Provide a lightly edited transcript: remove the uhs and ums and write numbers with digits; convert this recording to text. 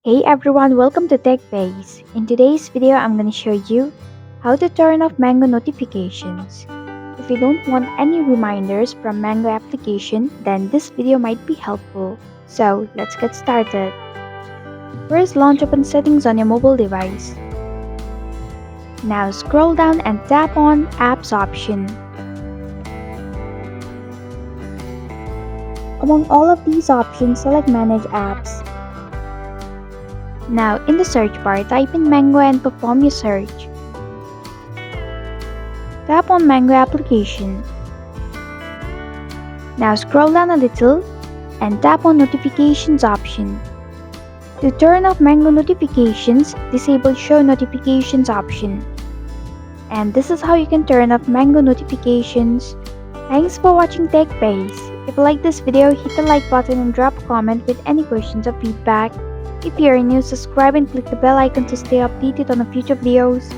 Hey everyone, welcome to TechBase. In today's video, I'm going to show you how to turn off Mango notifications. If you don't want any reminders from Mango application, then this video might be helpful. So let's get started. First, launch Open Settings on your mobile device. Now scroll down and tap on Apps option. Among all of these options, select Manage Apps. Now, in the search bar, type in Mango and perform your search. Tap on Mango application. Now scroll down a little and tap on Notifications option. To turn off Mango notifications, disable Show Notifications option. And this is how you can turn off Mango notifications. Thanks for watching TechBase. If you like this video, hit the like button and drop a comment with any questions or feedback. If you are new, subscribe and click the bell icon to stay updated on the future videos.